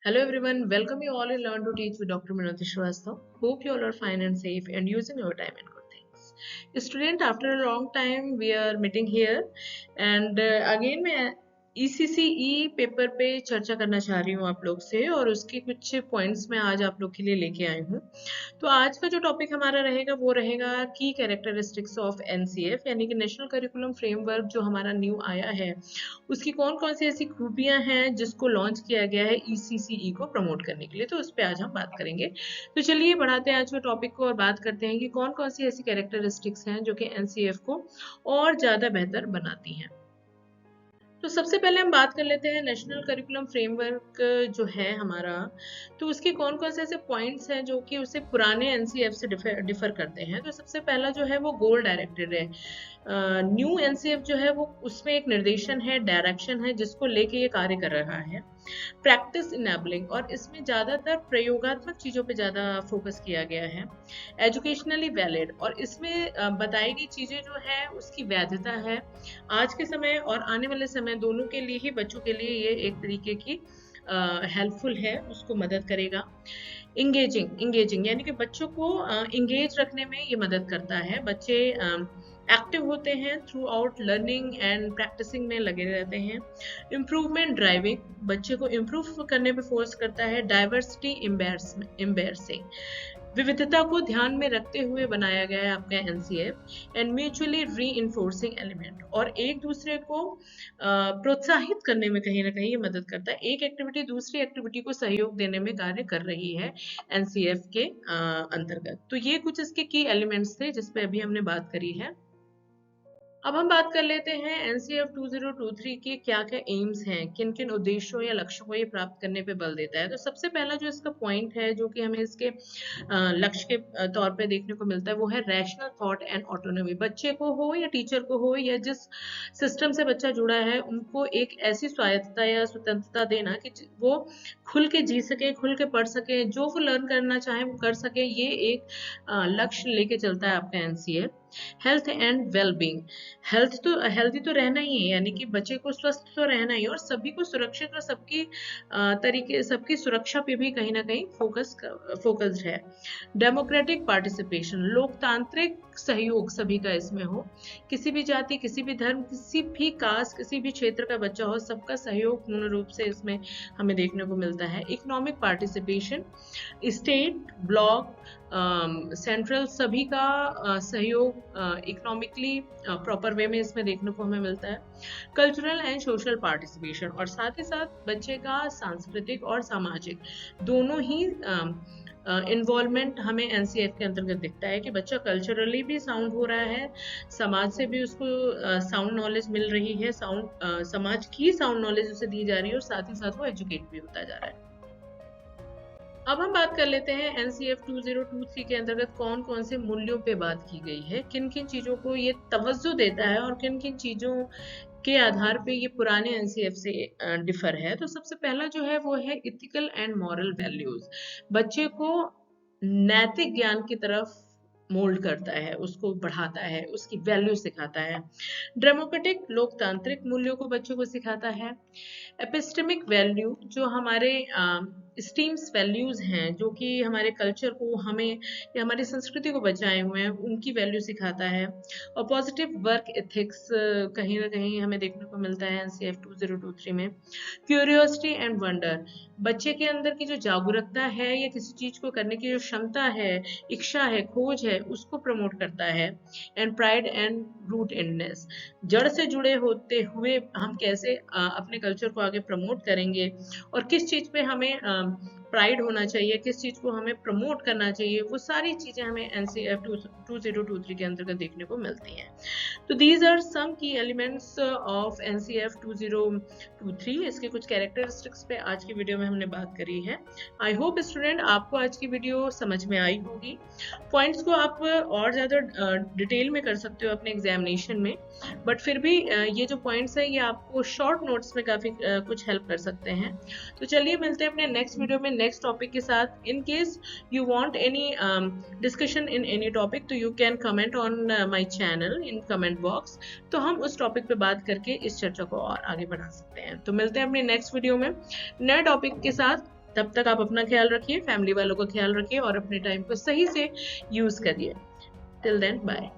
Hello everyone, welcome you all in Learn to Teach with Dr. Minoti Shrivastava. Hope you all are fine and safe and using your time in good things. Student, after a long time we are meeting here and again मैं ECCE paper पे चर्चा करना चाह रही हूँ आप लोग से और उसके कुछ पॉइंट्स मैं आज आप लोग के लिए लेके आई हूँ। तो आज का जो टॉपिक हमारा रहेगा वो रहेगा की कैरेक्टरिस्टिक्स ऑफ NCF यानी कि नेशनल करिकुलम फ्रेमवर्क जो हमारा न्यू आया है उसकी कौन कौन सी ऐसी खूबियां हैं जिसको लॉन्च किया गया है ECCE को प्रमोट करने के लिए। तो उस पर आज हम बात करेंगे। तो चलिए बढ़ाते हैं आज के टॉपिक को और बात करते हैं कि कौन कौन सी ऐसी कैरेक्टरिस्टिक्स हैं जो कि NCF को और ज़्यादा बेहतर बनाती हैं। तो सबसे पहले हम बात कर लेते हैं नेशनल करिकुलम फ्रेमवर्क जो है हमारा, तो उसके कौन कौन से ऐसे पॉइंट्स हैं जो कि उसे पुराने NCF से डिफर करते हैं। तो सबसे पहला जो है वो गोल डायरेक्टेड है। न्यू NCF जो है वो उसमें एक निर्देशन है, डायरेक्शन है जिसको लेके ये कार्य कर रहा है। प्रैक्टिस इनेबलिंग, और इसमें ज़्यादातर प्रयोगात्मक चीज़ों पे ज़्यादा फोकस किया गया है। एजुकेशनली वैलिड, और इसमें बताई गई चीज़ें जो है उसकी वैधता है आज के समय और आने वाले समय दोनों के लिए ही, बच्चों के लिए ये एक तरीके की हेल्पफुल है, उसको मदद करेगा। इंगेजिंग यानी कि बच्चों को इंगेज रखने में ये मदद करता है। बच्चे एक्टिव होते हैं throughout learning and practicing में लगे रहते हैं। इम्प्रूवमेंट ड्राइविंग, बच्चे को इम्प्रूव करने पे फोर्स करता है। डाइवर्सिटी एम्बेरसिंग, विविधता को ध्यान में रखते हुए बनाया गया है आपका NCF। एंड म्यूचुअली री-इन्फोर्सिंग एलिमेंट, और एक दूसरे को प्रोत्साहित करने में कहीं ना कहीं ये मदद करता है। एक एक्टिविटी दूसरी एक्टिविटी को सहयोग देने में कार्य कर रही है NCF के अंतर्गत। तो ये कुछ इसके की एलिमेंट्स थे जिस पे अभी हमने बात करी है। अब हम बात कर लेते हैं NCF 2023 के क्या क्या एम्स हैं, किन किन उद्देश्यों या लक्ष्यों को ये प्राप्त करने पे बल देता है। तो सबसे पहला जो इसका पॉइंट है जो कि हमें इसके लक्ष्य के तौर पे देखने को मिलता है वो है रैशनल थॉट एंड ऑटोनॉमी। बच्चे को हो या टीचर को हो या जिस सिस्टम से बच्चा जुड़ा है उनको एक ऐसी स्वायत्तता या स्वतंत्रता देना कि वो खुल के जी सके, खुल के पढ़ सके, जो वो लर्न करना चाहे वो कर सके। ये एक लक्ष्य लेके चलता है आपका NCF। Health and wellbeing, healthy तो रहना ही है, यानी कि बच्चे को स्वस्थ तो रहना ही, और सभी को सुरक्षित और सबकी सुरक्षा पे भी कहीं ना कहीं फोकस्ड है। डेमोक्रेटिक पार्टिसिपेशन, लोकतांत्रिक सहयोग सभी का इसमें हो, किसी भी जाति, किसी भी धर्म, किसी भी कास्ट, किसी भी क्षेत्र का बच्चा हो, सबका सहयोग पूर्ण रूप से इसमें हमें देखने को मिलता है। Economic participation, state, block, central, सभी का सहयोग इकोनॉमिकली प्रॉपर वे में इसमें देखने को हमें मिलता है। कल्चरल एंड सोशल पार्टिसिपेशन, और साथ ही साथ बच्चे का सांस्कृतिक और सामाजिक दोनों ही इन्वॉल्वमेंट हमें NCF के अंतर्गत दिखता है कि बच्चा कल्चरली भी साउंड हो रहा है, समाज से भी उसको साउंड नॉलेज मिल रही है, समाज की साउंड नॉलेज उसे दी जा रही है, और साथ ही साथ वो एजुकेट भी होता जा रहा है। अब हम बात कर लेते हैं NCF 2023 के अंतर्गत कौन कौन से मूल्यों पे बात की गई है, किन किन चीज़ों को ये तवज्जो देता है और किन किन चीज़ों के आधार पे ये पुराने NCF से डिफर है। तो सबसे पहला जो है वो है इथिकल एंड मॉरल वैल्यूज। बच्चे को नैतिक ज्ञान की तरफ मोल्ड करता है, उसको बढ़ाता है, उसकी वैल्यू सिखाता है। डेमोक्रेटिक, लोकतांत्रिक मूल्यों को बच्चों को सिखाता है। एपिस्टेमिक वैल्यू, जो हमारे स्टीम्स वैल्यूज हैं जो कि हमारे कल्चर को, हमें या हमारी संस्कृति को बचाए हुए हैं, उनकी वैल्यू सिखाता है। और पॉजिटिव वर्क एथिक्स कहीं ना कहीं हमें देखने को मिलता है NCF 2023 में। क्यूरियोसिटी एंड वंडर, बच्चे के अंदर की जो जागरूकता है या किसी चीज को करने की जो क्षमता है, इच्छा है, खोज है, उसको प्रमोट करता है। एंड प्राइड एंड रूटेडनेस, जड़ से जुड़े होते हुए हम कैसे अपने कल्चर को आगे प्रमोट करेंगे और किस चीज पे हमें प्राइड होना चाहिए, किस चीज को हमें प्रमोट करना चाहिए, वो सारी चीजें हमें NCF 2023 के अंतर्गत देखने को मिलती हैं। तो दीज आर सम की एलिमेंट्स ऑफ NCF 2023। इसके कुछ कैरेक्टरिस्टिक्स पे आज की वीडियो में हमने बात करी है। आई होप स्टूडेंट आपको आज की वीडियो समझ में आई होगी। पॉइंट्स को आप और ज़्यादा डिटेल में कर सकते हो अपने एग्जामिनेशन में, बट फिर भी ये जो पॉइंट्स है ये आपको शॉर्ट नोट्स में काफ़ी कुछ हेल्प कर सकते हैं। तो चलिए मिलते हैं अपने नेक्स्ट वीडियो में नेक्स्ट टॉपिक के साथ। In case you want any discussion in any topic तो you can comment on my channel in comment box, तो हम उस टॉपिक पे बात करके इस चर्चा को और आगे बढ़ा सकते हैं। तो मिलते हैं अपने नेक्स्ट वीडियो में नए टॉपिक के साथ। तब तक आप अपना ख्याल रखिए, फैमिली वालों का ख्याल रखिए और अपने टाइम को सही से यूज करिए। Till then bye.